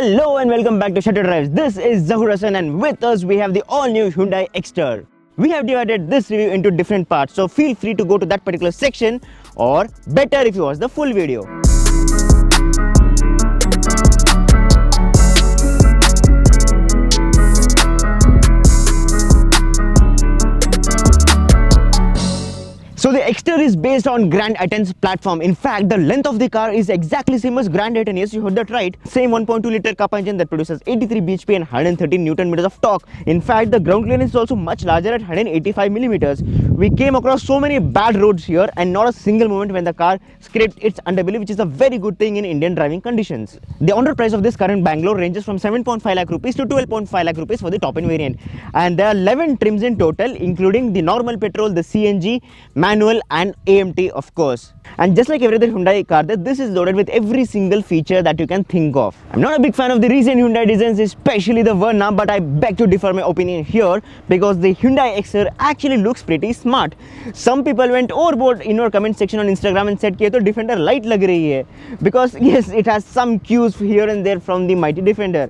Hello and welcome back to Shutterdrives. This is Zahur Hassan and with us we have the all-new Hyundai Exter. We have divided this review into different parts, so feel free to go to that particular section, or better if you watch the full video. So the Exter is based on Grand i10's platform. In fact, the length of the car is exactly same as Grand i10. Yes, you heard that right. Same 1.2 liter cup engine that produces 83 bhp and 113 Newton meters of torque. In fact, the ground clearance is also much larger at 185 millimeters. We came across so many bad roads here and not a single moment when the car scraped its underbelly, which is a very good thing in Indian driving conditions. The on-road price of this car in Bangalore ranges from 7.5 lakh rupees to 12.5 lakh rupees for the top-end variant. And there are 11 trims in total, including the normal petrol, the CNG, manual and AMT of course. And just like every other Hyundai car, this is loaded with every single feature that you can think of. I'm not a big fan of the recent Hyundai designs, especially the Verna, but I beg to differ my opinion here because the Hyundai Exter actually looks pretty smart. Some people went overboard in our comment section on Instagram and said कि ये तो Defender light लग रही है, because yes, it has some cues here and there from the mighty Defender.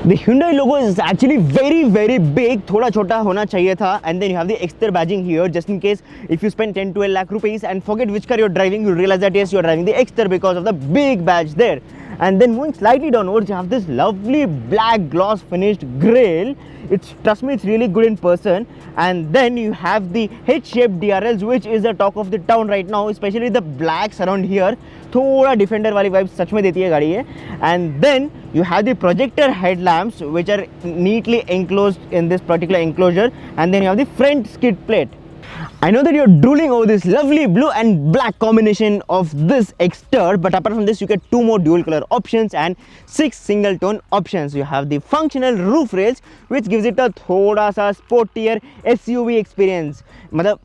The Hyundai logo is actually very big, thoda chota hona chahiye tha, and then you have the Exter badging here just in case if you spend 10-12 lakh rupees and forget which car you're driving, you'll realize that yes, you're driving the Exter because of the big badge there. And then moving slightly downwards, you have this lovely black gloss finished grille. Trust me, it's really good in person. And then you have the H-shaped DRLs, which is the talk of the town right now, especially the blacks around here. Thoda Defender wali vibes सच में देती है गाड़ी है. And then you have the projector headlamps, which are neatly enclosed in this particular enclosure. And then you have the front skid plate. I know that you're drooling over this lovely blue and black combination of this Exter, but apart from this, you get 2 more dual color options and 6 single tone options. You have the functional roof rails, which gives it a thoda sa sportier SUV experience. Matlab,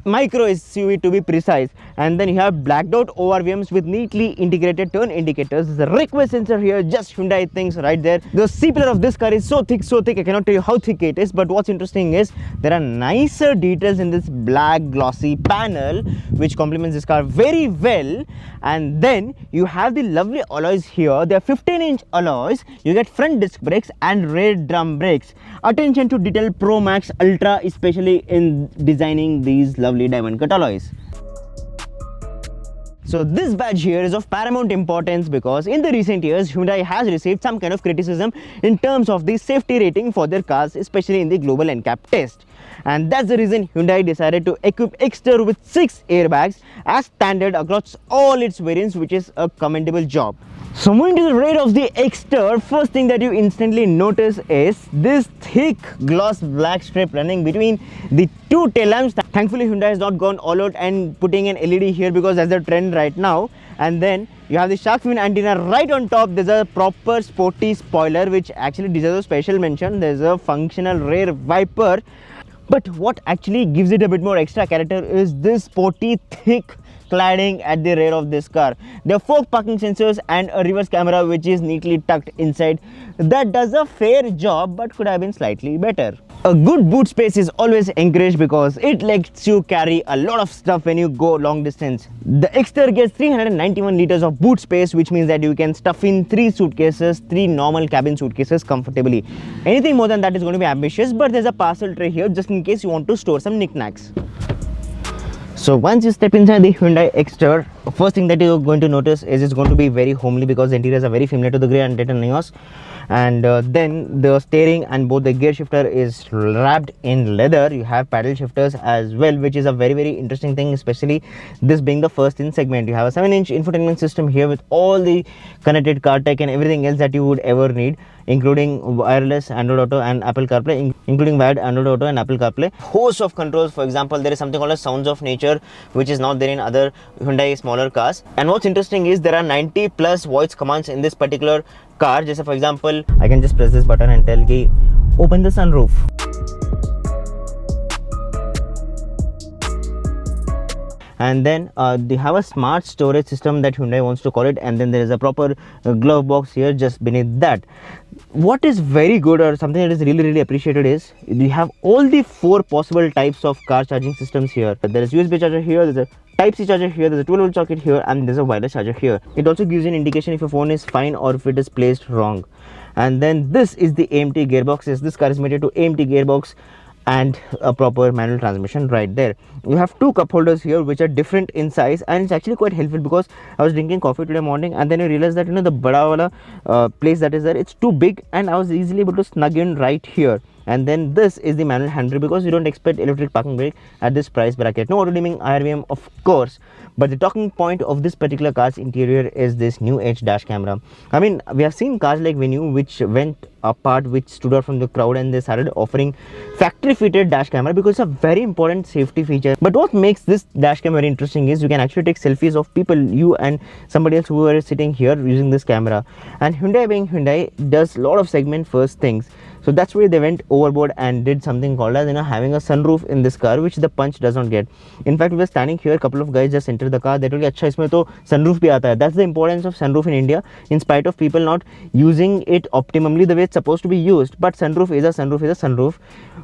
micro SUV to be precise. And then you have blacked out ORVMs with neatly integrated turn indicators. There's a request sensor here, just Hyundai things right there. The C-pillar of this car is so thick, I cannot tell you how thick it is, but what's interesting is there are nicer details in this black glossy panel which complements this car very well. And then you have the lovely alloys here. They are 15-inch alloys. You get front disc brakes and rear drum brakes. Attention to detail Pro Max Ultra, especially in designing these lovely diamond cut alloys. So this badge here is of paramount importance because in the recent years, Hyundai has received some kind of criticism in terms of the safety rating for their cars, especially in the global NCAP test. And that's the reason Hyundai decided to equip Exter with 6 airbags as standard across all its variants, which is a commendable job. So moving to the rear of the Exter, first thing that you instantly notice is this thick gloss black strip running between the 2 tail lamps. Thankfully Hyundai has not gone all out and putting an LED here because that's the trend right now. And then you have the shark fin antenna right on top. There's a proper sporty spoiler which actually deserves a special mention. There's a functional rear wiper. But what actually gives it a bit more extra character is this sporty thick cladding at the rear of this car. There are 4 parking sensors and a reverse camera which is neatly tucked inside. That does a fair job but could have been slightly better. A good boot space is always encouraged because it lets you carry a lot of stuff when you go long distance. The Exter gets 391 liters of boot space, which means that you can stuff in 3 suitcases, 3 normal cabin suitcases comfortably. Anything more than that is going to be ambitious, but there's a parcel tray here just in case you want to store some knickknacks. So once you step inside the Hyundai Exter, first thing that you're going to notice is it's going to be very homely because the interiors are very familiar to the grey and Nios. And then the steering and both the gear shifter is wrapped in leather. You have paddle shifters as well, which is a very interesting thing, especially this being the first in segment. You have a 7-inch infotainment system here with all the connected car tech and everything else that you would ever need, including wireless Android Auto and Apple CarPlay, including wired Android Auto and Apple CarPlay. Host of controls, for example, there is something called as Sounds of Nature, which is not there in other Hyundai smaller cars. And what's interesting is there are 90 plus voice commands in this particular car. Just for example, I can just press this button and tell ki open the sunroof. And then they have a smart storage system that Hyundai wants to call it, and then there is a proper glove box here just beneath that. What is very good or something that is really appreciated is you have all the 4 possible types of car charging systems here. There is USB charger here, there's a Type-C charger here, there's a 12-volt socket here, and there's a wireless charger here. It also gives you an indication if your phone is fine or if it is placed wrong. And then this is the AMT gearbox. This car is mated to AMT gearbox and a proper manual transmission right there. You have two cup holders here which are different in size, and it's actually quite helpful because I was drinking coffee today morning and then I realized that the bada wala place that is there, it's too big, and I was easily able to snug in right here. And then this is the manual handbrake, because you don't expect electric parking brake at this price bracket. No auto dimming IRVM, of course, but the talking point of this particular car's interior is this new edge dash camera. I mean, we have seen cars like Venue which went apart, which stood out from the crowd, and they started offering factory fitted dash camera because it's a very important safety feature. But what makes this dash cam very interesting is you can actually take selfies of people, you and somebody else who are sitting here using this camera. And Hyundai, being Hyundai, does a lot of segment first things. So that's where they went overboard and did something called as having a sunroof in this car, which the Punch does not get. In fact, we were standing here, a couple of guys just entered the car. They told me, "Acha, isme to sunroof bhi aata hai." That's the importance of sunroof in India, in spite of people not using it optimally the way it's supposed to be used. But sunroof is a sunroof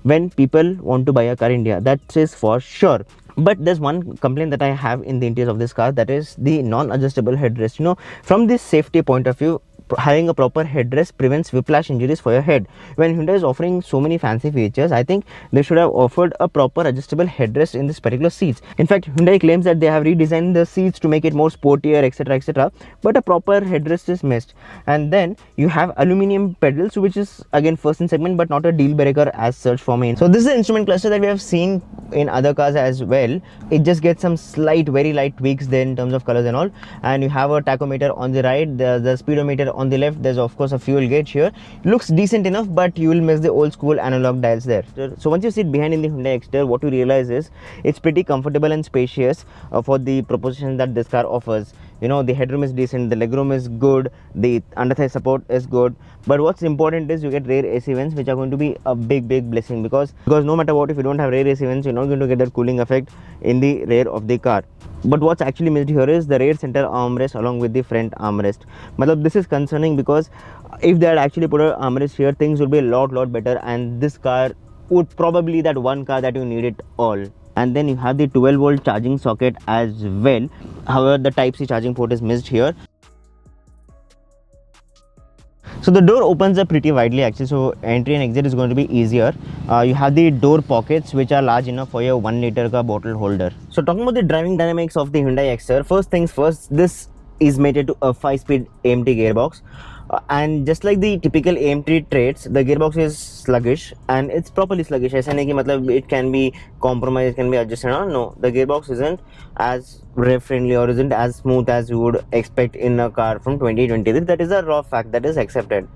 when people want to buy a car in India. That is for sure. But there's one complaint that I have in the interior of this car, that is the non-adjustable headrest. From this safety point of view, having a proper headrest prevents whiplash injuries for your head. When Hyundai is offering so many fancy features, I think they should have offered a proper adjustable headrest in this particular seats. In fact, Hyundai claims that they have redesigned the seats to make it more sportier, etc., but a proper headrest is missed. And then you have aluminium pedals, which is again first in segment but not a deal breaker as such for me. So this is the instrument cluster that we have seen in other cars as well. It just gets some very light tweaks there in terms of colors and all. And you have a tachometer on the right, the speedometer on the left. There's of course a fuel gauge here. Looks decent enough, but you will miss the old school analog dials there. So once you sit behind in the Hyundai Exter, what you realize is it's pretty comfortable and spacious for the proposition that this car offers. The headroom is decent, the legroom is good, the underthigh support is good. But what's important is you get rear AC vents, which are going to be a big blessing, because no matter what, if you don't have rear AC vents, you're not going to get that cooling effect in the rear of the car. But what's actually missed here is the rear center armrest along with the front armrest. This is concerning, because if they had actually put an armrest here, things would be a lot better, and this car would probably that one car that you need it all. And then you have the 12-volt charging socket as well. However, the Type-C charging port is missed here. So the door opens up pretty widely actually, so entry and exit is going to be easier. You have the door pockets, which are large enough for your 1 liter ka bottle holder. So talking about the driving dynamics of the Hyundai Exter, first things first, this is mated to a 5-speed AMT gearbox. And just like the typical AMT traits, the gearbox is sluggish, and it's properly sluggish. ऐसा नहीं कि it can be compromised, it can be adjusted. No, the gearbox isn't as rev friendly or isn't as smooth as you would expect in a car from 2023. That is a raw fact that is accepted.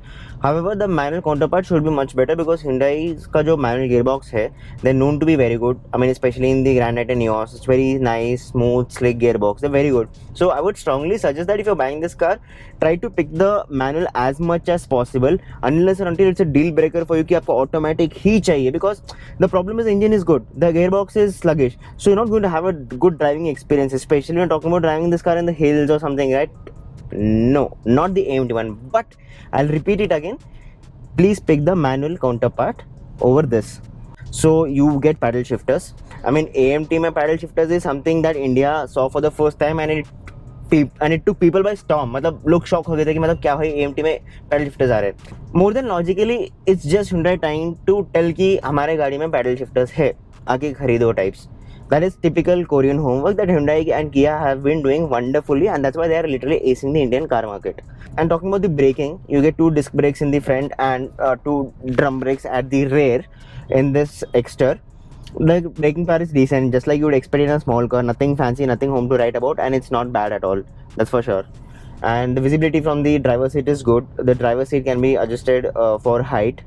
However, the manual counterpart should be much better, because Hyundai's का जो manual gearbox है, they're known to be very good. I mean, especially in the Grand and Neos, it's very nice, smooth, slick gearbox. They're very good. So I would strongly suggest that if you're buying this car, try to pick the manual as much as possible, unless and until it's a deal breaker for you कि आपको automatic ही चाहिए, because the problem is the engine is good, the gearbox is sluggish, so you're not going to have a good driving experience, especially when talking about driving this car in the hills or something, right? No, not the AMT one. But I'll repeat it again, please pick the manual counterpart over this. So you get paddle shifters. I mean, AMT में paddle shifters is something that India saw for the first time, and it took people by storm. लोग shock हो गए थे कि क्या भाई AMT में paddle shifters आ रहे हैं. More than logically, it's just Hyundai trying to tell कि हमारे गाड़ी में पैडल शिफ्टर्स है, आके खरीदो types. That is typical Korean homework that Hyundai and Kia have been doing wonderfully, and that's why they are literally acing the Indian car market. And talking about the braking, you get 2 disc brakes in the front and 2 drum brakes at the rear in this Exter. The braking power is decent, just like you would expect in a small car. Nothing fancy, nothing home to write about, and it's not bad at all, that's for sure. And the visibility from the driver's seat is good. The driver's seat can be adjusted for height,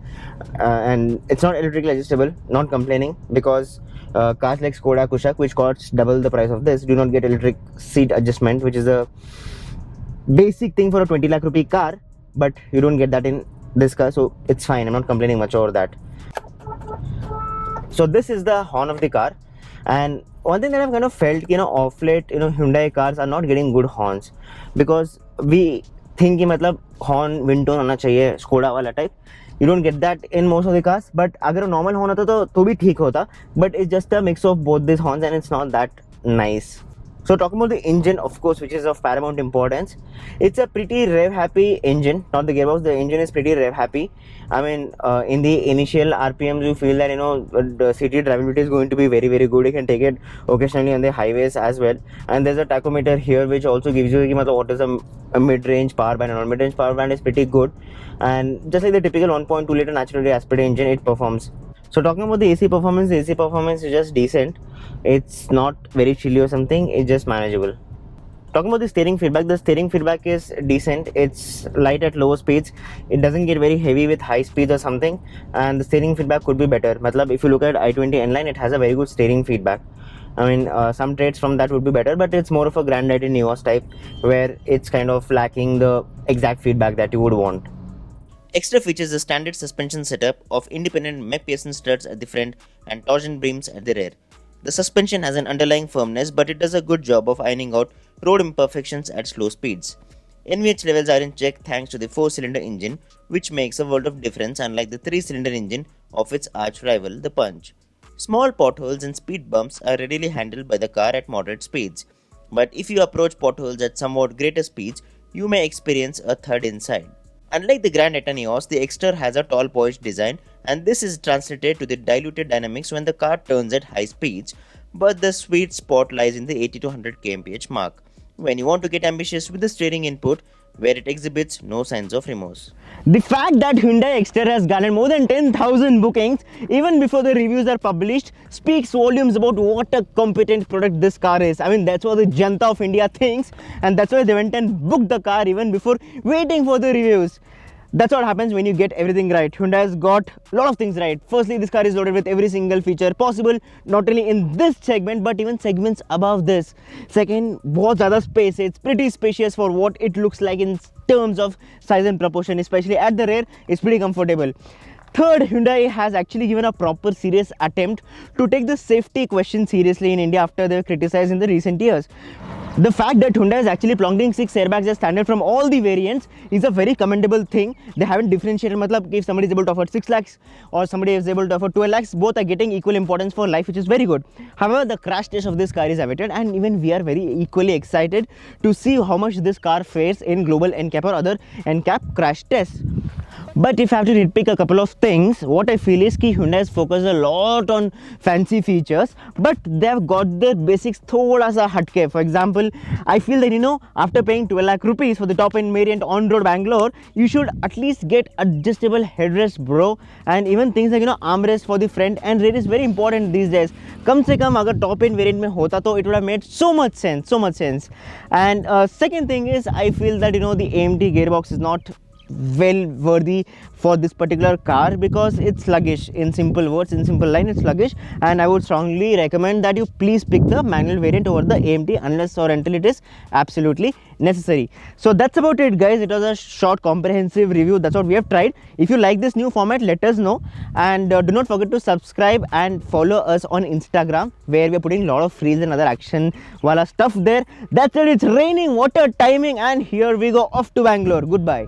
and it's not electrically adjustable. Not complaining, because cars like Skoda Kushaq, which costs double the price of this, do not get electric seat adjustment, which is a basic thing for a 20 lakh rupee car, but you don't get that in this car, so it's fine. I'm not complaining much over that. So this is the horn of the car, and one thing that I've kind of felt, off late, Hyundai cars are not getting good horns, because we think कि horn wind tone होना चाहिए Skoda वाला type. You don't get that in most of the cars, but अगर normal horn होता तो भी ठीक होता, but it's just a mix of both these horns, and it's not that nice. So talking about the engine, of course, which is of paramount importance, it's a pretty rev happy engine, not the gearbox. The engine is pretty rev happy. I mean, in the initial RPMs, you feel that the city drivability is going to be very very good. You can take it occasionally on the highways as well. And there's a tachometer here which also gives you what is a mid-range power band. And mid-range power band is pretty good. And just like the typical 1.2 liter naturally aspirated engine, it performs. So talking about the AC performance is just decent. It's not very chilly or something, it's just manageable. Talking about the steering feedback is decent. It's light at lower speeds. It doesn't get very heavy with high speeds or something, and the steering feedback could be better. Matlab, if you look at i20 N-Line, it has a very good steering feedback. I mean, some traits from that would be better, but it's more of a Grand Itinerary Neos type, where it's kind of lacking the exact feedback that you would want. Exter features a standard suspension setup of independent McPherson studs at the front and torsion beams at the rear. The suspension has an underlying firmness, but it does a good job of ironing out road imperfections at slow speeds. NVH levels are in check thanks to the 4-cylinder engine, which makes a world of difference unlike the 3-cylinder engine of its arch rival, the Punch. Small potholes and speed bumps are readily handled by the car at moderate speeds, but if you approach potholes at somewhat greater speeds, you may experience a thud inside. Unlike the Grand Itinerary Neos, the Exter has a tall poised design, and this is translated to the diluted dynamics when the car turns at high speeds, but the sweet spot lies in the 80 to 100 kmph mark, when you want to get ambitious with the steering input, where it exhibits no signs of remorse. The fact that Hyundai Exter has garnered more than 10,000 bookings even before the reviews are published speaks volumes about what a competent product this car is. I mean, that's what the Janta of India thinks, and that's why they went and booked the car even before waiting for the reviews. That's what happens when you get everything right. Hyundai has got a lot of things right. Firstly, this car is loaded with every single feature possible, not only in this segment but even segments above this. Second, बहुत ज़्यादा space. It's pretty spacious for what it looks like in terms of size and proportion, especially at the rear. It's pretty comfortable. Third, Hyundai has actually given a proper serious attempt to take the safety question seriously in India after they were criticized in the recent years. The fact that Hyundai is actually plonking 6 airbags as standard from all the variants is a very commendable thing. They haven't differentiated, matlab, if somebody is able to offer 6 lakhs or somebody is able to offer 12 lakhs, both are getting equal importance for life, which is very good. However, the crash test of this car is awaited, and even we are very equally excited to see how much this car fares in global NCAP or other NCAP crash tests. But if I have to nitpick a couple of things, what I feel is that Hyundai has focused a lot on fancy features, but they have got their basics thoda sa hatke. For example, I feel that after paying 12 lakh rupees for the top end variant on road Bangalore, you should at least get adjustable headrest, bro, and even things like armrest for the front and rear is very important these days. Kam se kam agar top end variant mein hota to it would have made so much sense. And second thing is, I feel that the AMD gearbox is not well worthy for this particular car because it's sluggish. In simple words, in simple line, it's sluggish, and I would strongly recommend that you please pick the manual variant over the AMT unless or until it is absolutely necessary. So that's about it, guys. It was a short comprehensive review. That's what we have tried. If you like this new format, let us know, and do not forget to subscribe and follow us on Instagram, where we are putting a lot of reels and other action wala stuff there. That's it. It's raining, water, timing, and here we go off to Bangalore. Goodbye.